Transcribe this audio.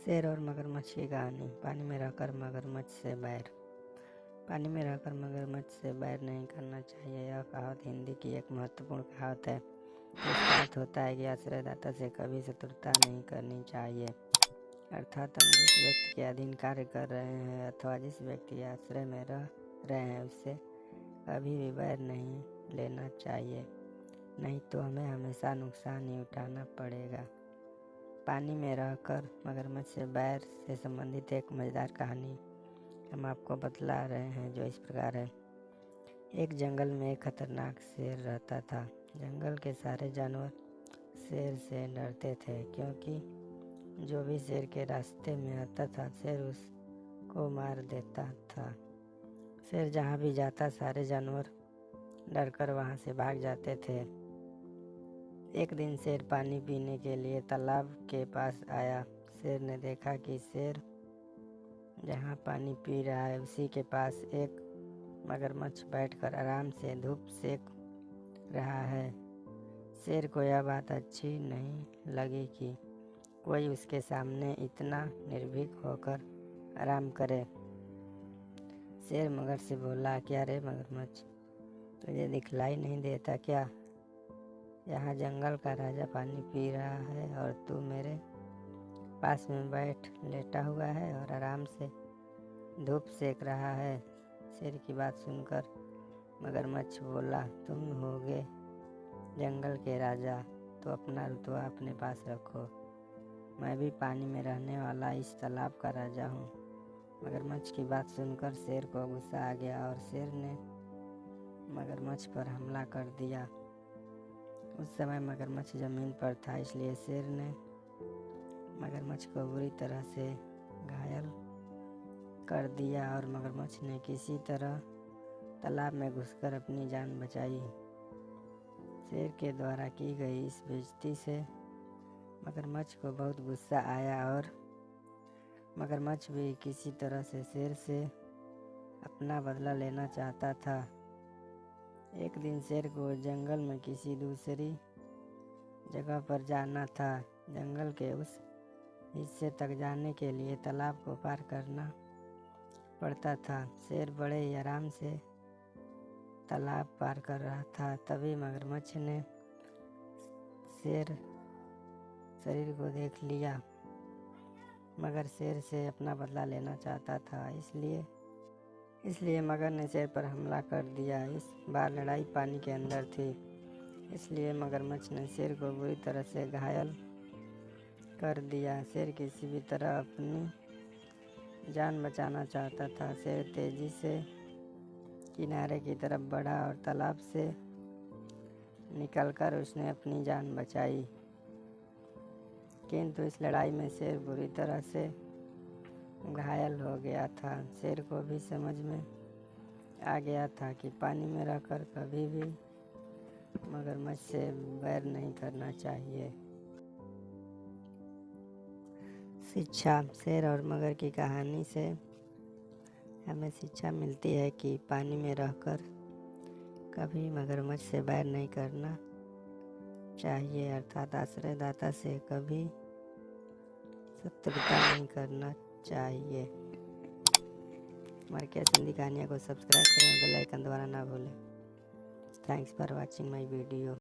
शेर और मगरमच्छ की कहानी। पानी में रहकर मगरमच्छ से बैर। पानी में रहकर मगरमच्छ से बैर नहीं करना चाहिए। यह कहावत हिंदी की एक महत्वपूर्ण कहावत है। इसका अर्थ होता है कि आश्रयदाता से कभी शत्रुता नहीं करनी चाहिए। अर्थात हम जिस व्यक्ति के अधीन कार्य कर रहे हैं अथवा जिस व्यक्ति के आश्रय में रह रहे हैं उससे कभी भी बैर नहीं लेना चाहिए, नहीं तो हमें हमेशा नुकसान ही उठाना पड़ेगा। पानी में रहकर मगरमच्छ से बैर से संबंधित एक मज़ेदार कहानी हम आपको बतला रहे हैं, जो इस प्रकार है। एक जंगल में एक खतरनाक शेर रहता था। जंगल के सारे जानवर शेर से डरते थे, क्योंकि जो भी शेर के रास्ते में आता था शेर उसको मार देता था। शेर जहाँ भी जाता सारे जानवर डरकर वहाँ से भाग जाते थे। एक दिन शेर पानी पीने के लिए तालाब के पास आया। शेर ने देखा कि शेर जहाँ पानी पी रहा है उसी के पास एक मगरमच्छ बैठकर आराम से धूप सेक रहा है। शेर को यह बात अच्छी नहीं लगी कि कोई उसके सामने इतना निर्भीक होकर आराम करे। शेर मगर से बोला, क्या रे मगरमच्छ, तुझे दिखलाई नहीं देता क्या? यहाँ जंगल का राजा पानी पी रहा है और तू मेरे पास में बैठ लेटा हुआ है और आराम से धूप सेक रहा है। शेर की बात सुनकर मगरमच्छ बोला, तुम होगे जंगल के राजा तो अपना रुतबा अपने पास रखो। मैं भी पानी में रहने वाला इस तालाब का राजा हूँ। मगरमच्छ की बात सुनकर शेर को गुस्सा आ गया और शेर ने मगरमच्छ पर हमला कर दिया। उस समय मगरमच्छ ज़मीन पर था, इसलिए शेर ने मगरमच्छ को बुरी तरह से घायल कर दिया और मगरमच्छ ने किसी तरह तालाब में घुसकर अपनी जान बचाई। शेर के द्वारा की गई इस बेइज्जती से मगरमच्छ को बहुत गुस्सा आया और मगरमच्छ भी किसी तरह से शेर से अपना बदला लेना चाहता था। एक दिन शेर को जंगल में किसी दूसरी जगह पर जाना था। जंगल के उस हिस्से तक जाने के लिए तालाब को पार करना पड़ता था। शेर बड़े ही आराम से तालाब पार कर रहा था। तभी मगरमच्छ ने शेर शरीर को देख लिया, मगर शेर से अपना बदला लेना चाहता था, इसलिए मगर ने शेर पर हमला कर दिया। इस बार लड़ाई पानी के अंदर थी, इसलिए मगरमच्छ ने शेर को बुरी तरह से घायल कर दिया। शेर किसी भी तरह अपनी जान बचाना चाहता था। शेर तेजी से किनारे की तरफ बढ़ा और तालाब से निकलकर उसने अपनी जान बचाई। किंतु इस लड़ाई में शेर बुरी तरह से घायल हो गया था। शेर को भी समझ में आ गया था कि पानी में रहकर कभी भी मगरमच्छ से बैर नहीं करना चाहिए। शिक्षा। शेर और मगर की कहानी से हमें शिक्षा मिलती है कि पानी में रहकर कभी मगरमच्छ से बैर नहीं करना चाहिए, अर्थात आश्रयदाता से कभी शत्रुता नहीं करना चाहिए। हमारे कैसे हिंदी कहानियों को सब्सक्राइब करें और बेल आइकन दबाना ना भूलें। Thanks for watching my video.